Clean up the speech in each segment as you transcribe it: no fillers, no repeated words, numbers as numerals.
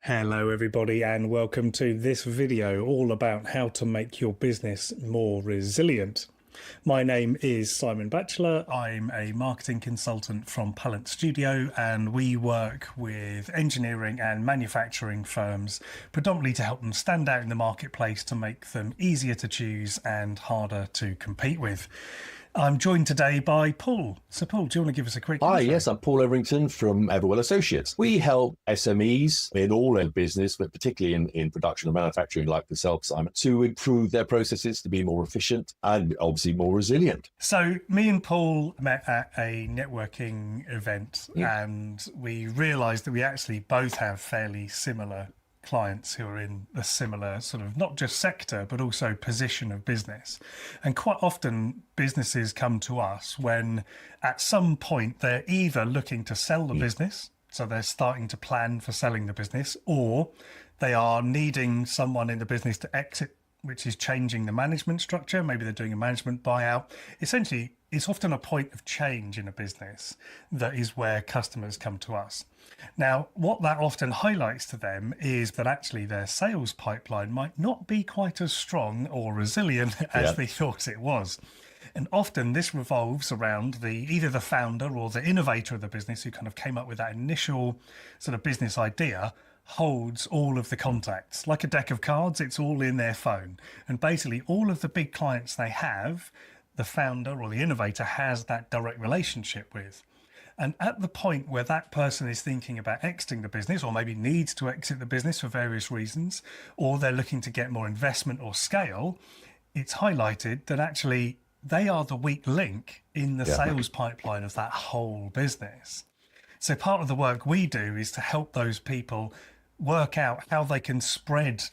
Hello everybody and welcome to this video all about how to make your business more resilient. My name is Simon Batchelor. I'm a marketing consultant from Pallant Studio and we work with engineering and manufacturing firms predominantly to help them stand out in the marketplace to make them easier to choose and harder to compete with. I'm joined today by Paul. So Paul, do you want to give us a quick Hi, intro? yes, I'm Paul Everington from Everwell Associates. We help SMEs in all their business, but particularly in production and manufacturing like yourself, Simon, to improve their processes, to be more efficient and obviously more resilient. So me and Paul met at a networking event and we realised that we actually both have fairly similar clients who are in a similar sort of not just sector but also position of business. And quite often businesses come to us when at some point they're either looking to sell the business, so they're starting to plan for selling the business, or they are needing someone in the business to exit, which is changing the management structure. Maybe they're doing a management buyout. Essentially, it's often a point of change in a business that is where customers come to us. Now, what that often highlights to them is that actually their sales pipeline might not be quite as strong or resilient as they thought it was. And often this revolves around either the founder or the innovator of the business who kind of came up with that initial sort of business idea holds all of the contacts. Like a deck of cards, it's all in their phone. And basically all of the big clients they have, the founder or the innovator has that direct relationship with. And at the point where that person is thinking about exiting the business, or maybe needs to exit the business for various reasons, or they're looking to get more investment or scale, it's highlighted that actually they are the weak link in the sales pipeline of that whole business. So part of the work we do is to help those people work out how they can spread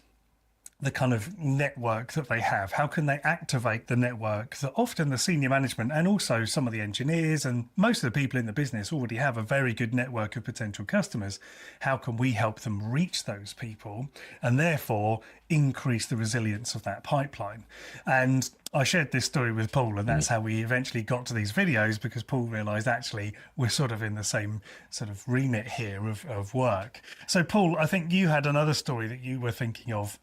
the kind of network that they have. How can they activate the network that often the senior management and also some of the engineers and most of the people in the business already have a very good network of potential customers. How can we help them reach those people and therefore increase the resilience of that pipeline? And I shared this story with Paul, and that's how we eventually got to these videos, because Paul realized actually we're sort of in the same sort of remit here of work. So Paul, I think you had another story that you were thinking of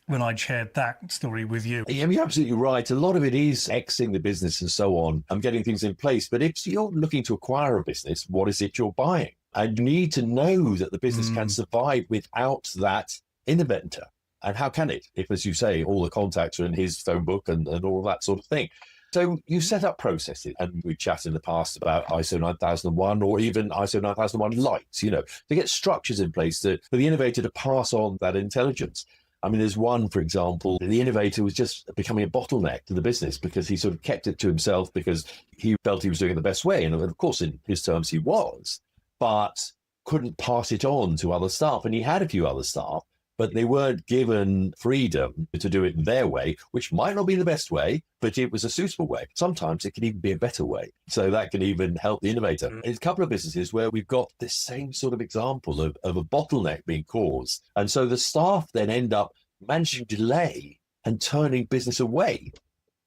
when I shared that story with you. Yeah, you're absolutely right. A lot of it is exiting the business and so on and getting things in place. But if you're looking to acquire a business, what is it you're buying? And you need to know that the business can survive without that innovator. And how can it? If, as you say, all the contacts are in his phone book and all that sort of thing. So you set up processes, and we chatted in the past about ISO 9001 or even ISO 9001 Lite, to get structures in place for the innovator to pass on that intelligence. I mean, there's one, for example, the innovator was just becoming a bottleneck to the business because he sort of kept it to himself because he felt he was doing it the best way. And of course, in his terms, he was, but couldn't pass it on to other staff. And he had a few other staff, but they weren't given freedom to do it their way, which might not be the best way, but it was a suitable way. Sometimes it can even be a better way. So that can even help the innovator. There's a couple of businesses where we've got this same sort of example of a bottleneck being caused. And so the staff then end up managing to delay and turning business away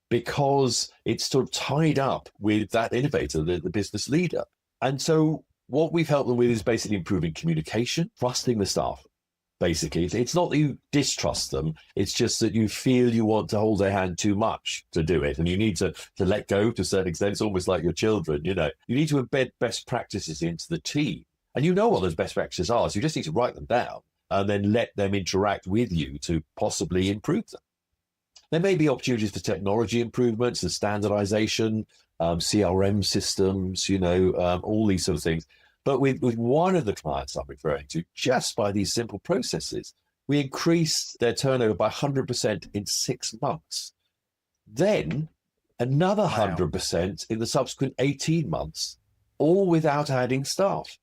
because it's sort of tied up with that innovator, the business leader. And so what we've helped them with is basically improving communication, trusting the staff. Basically, it's not that you distrust them. It's just that you feel you want to hold their hand too much to do it. And you need to let go to a certain extent. It's almost like your children, You need to embed best practices into the team. And you know what those best practices are. So you just need to write them down and then let them interact with you to possibly improve them. There may be opportunities for technology improvements and standardization, CRM systems, all these sort of things. But with one of the clients I'm referring to, just by these simple processes, we increased their turnover by 100% in 6 months. Then another 100% in the subsequent 18 months, all without adding staff.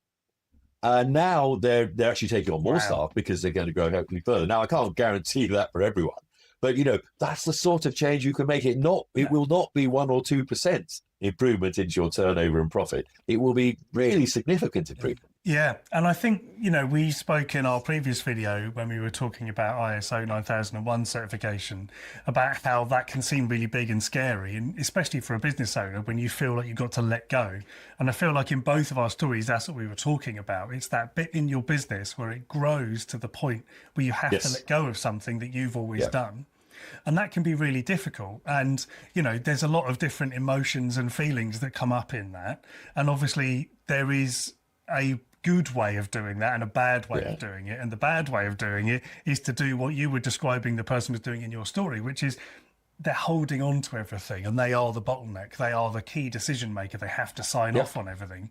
And now they're actually taking on more staff because they're going to grow hopefully further. Now, I can't guarantee that for everyone, but that's the sort of change you can make. It will not be 1 or 2% improvement into your turnover and profit. It will be really significant improvement. Yeah, and I think, we spoke in our previous video when we were talking about ISO 9001 certification about how that can seem really big and scary, and especially for a business owner when you feel like you've got to let go. And I feel like in both of our stories, that's what we were talking about. It's that bit in your business where it grows to the point where you have to let go of something that you've always done. And that can be really difficult. And, there's a lot of different emotions and feelings that come up in that. And obviously, there is a good way of doing that and a bad way of doing it. And the bad way of doing it is to do what you were describing the person was doing in your story, which is they're holding on to everything and they are the bottleneck. They are the key decision maker. They have to sign off on everything.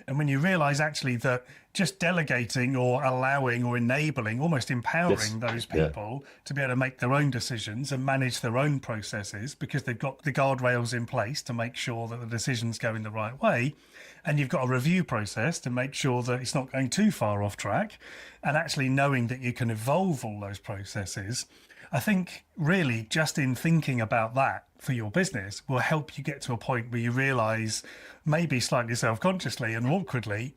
And when you realize actually that just delegating or allowing or enabling, almost empowering those people to be able to make their own decisions and manage their own processes because they've got the guardrails in place to make sure that the decisions go in the right way. And you've got a review process to make sure that it's not going too far off track, and actually knowing that you can evolve all those processes. I think really just in thinking about that for your business will help you get to a point where you realize, maybe slightly self-consciously and awkwardly,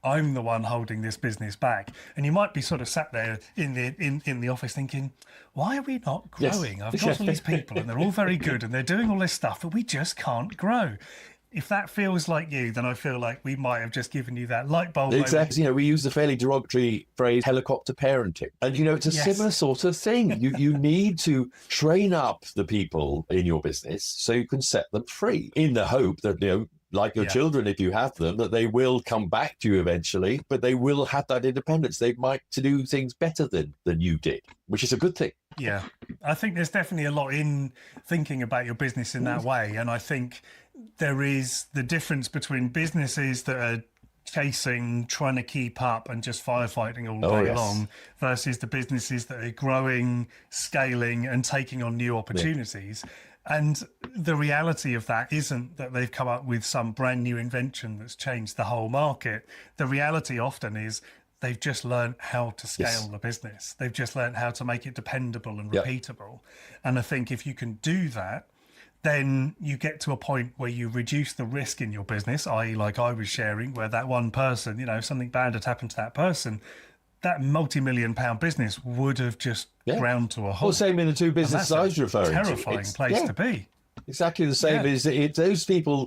I'm the one holding this business back. And you might be sort of sat there in the office thinking, why are we not growing? I've got all these people and they're all very good and they're doing all this stuff, but we just can't grow. If that feels like you, then I feel like we might have just given you that light bulb Exactly. We use the fairly derogatory phrase helicopter parenting. And, it's a similar sort of thing. You need to train up the people in your business so you can set them free in the hope that, like your children, if you have them, that they will come back to you eventually, but they will have that independence. They might to do things better than you did, which is a good thing. Yeah, I think there's definitely a lot in thinking about your business in that way. And I think there is the difference between businesses that are chasing, trying to keep up and just firefighting all day long versus the businesses that are growing, scaling and taking on new opportunities. And the reality of that isn't that they've come up with some brand new invention that's changed the whole market. The reality often is they've just learned how to scale the business. They've just learned how to make it dependable and repeatable. And I think if you can do that, then you get to a point where you reduce the risk in your business, i.e. like I was sharing, where that one person, if something bad had happened to that person, that multi-million-pound business would have just ground to a halt. Well, same in the two businesses I was referring to. Terrifying place to be. Exactly the same as those people,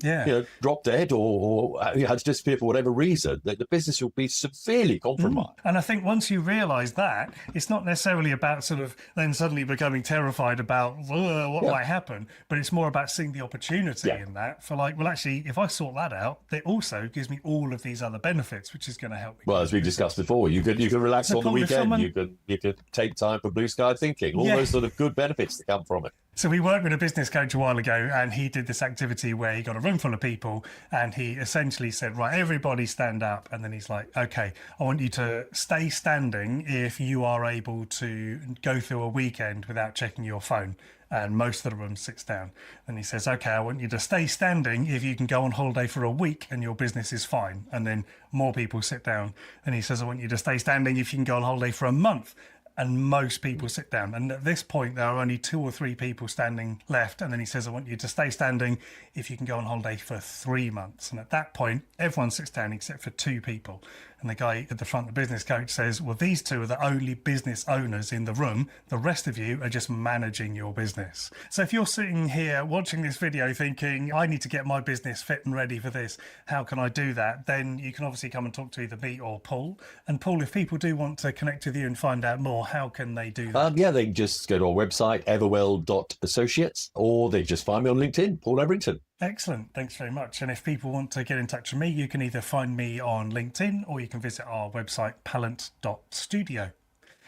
drop dead or had to disappear for whatever reason, that the business will be severely compromised. And I think once you realise that, it's not necessarily about sort of then suddenly becoming terrified about what might happen, but it's more about seeing the opportunity in that for like, well, actually, if I sort that out, it also gives me all of these other benefits, which is going to help me. Well, as we discussed before, you could relax on the weekend, you could take time for blue sky thinking, all those sort of good benefits that come from it. So we worked with a business coach a while ago, and he did this activity where he got a room full of people and he essentially said, right, everybody stand up. And then he's like, okay, I want you to stay standing if you are able to go through a weekend without checking your phone. And most of the room sits down. And he says, okay, I want you to stay standing if you can go on holiday for a week and your business is fine. And then more people sit down. And he says, I want you to stay standing if you can go on holiday for a month. And most people sit down. And at this point, there are only 2 or 3 people standing left. And then he says, I want you to stay standing if you can go on holiday for 3 months. And at that point, everyone sits down except for 2 people. And the guy at the front, the business coach, says, well, these 2 are the only business owners in the room. The rest of you are just managing your business. So if you're sitting here watching this video thinking, I need to get my business fit and ready for this, how can I do that? Then you can obviously come and talk to either me or Paul. And Paul, if people do want to connect with you and find out more, how can they do that? They can just go to our website, everwell.associates, or they just find me on LinkedIn, Paul Everington. Excellent. Thanks very much. And if people want to get in touch with me, you can either find me on LinkedIn or you can visit our website, pallant.studio.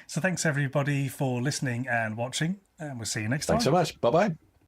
So thanks everybody for listening and watching, and we'll see you next time. Thanks so much. Bye-bye.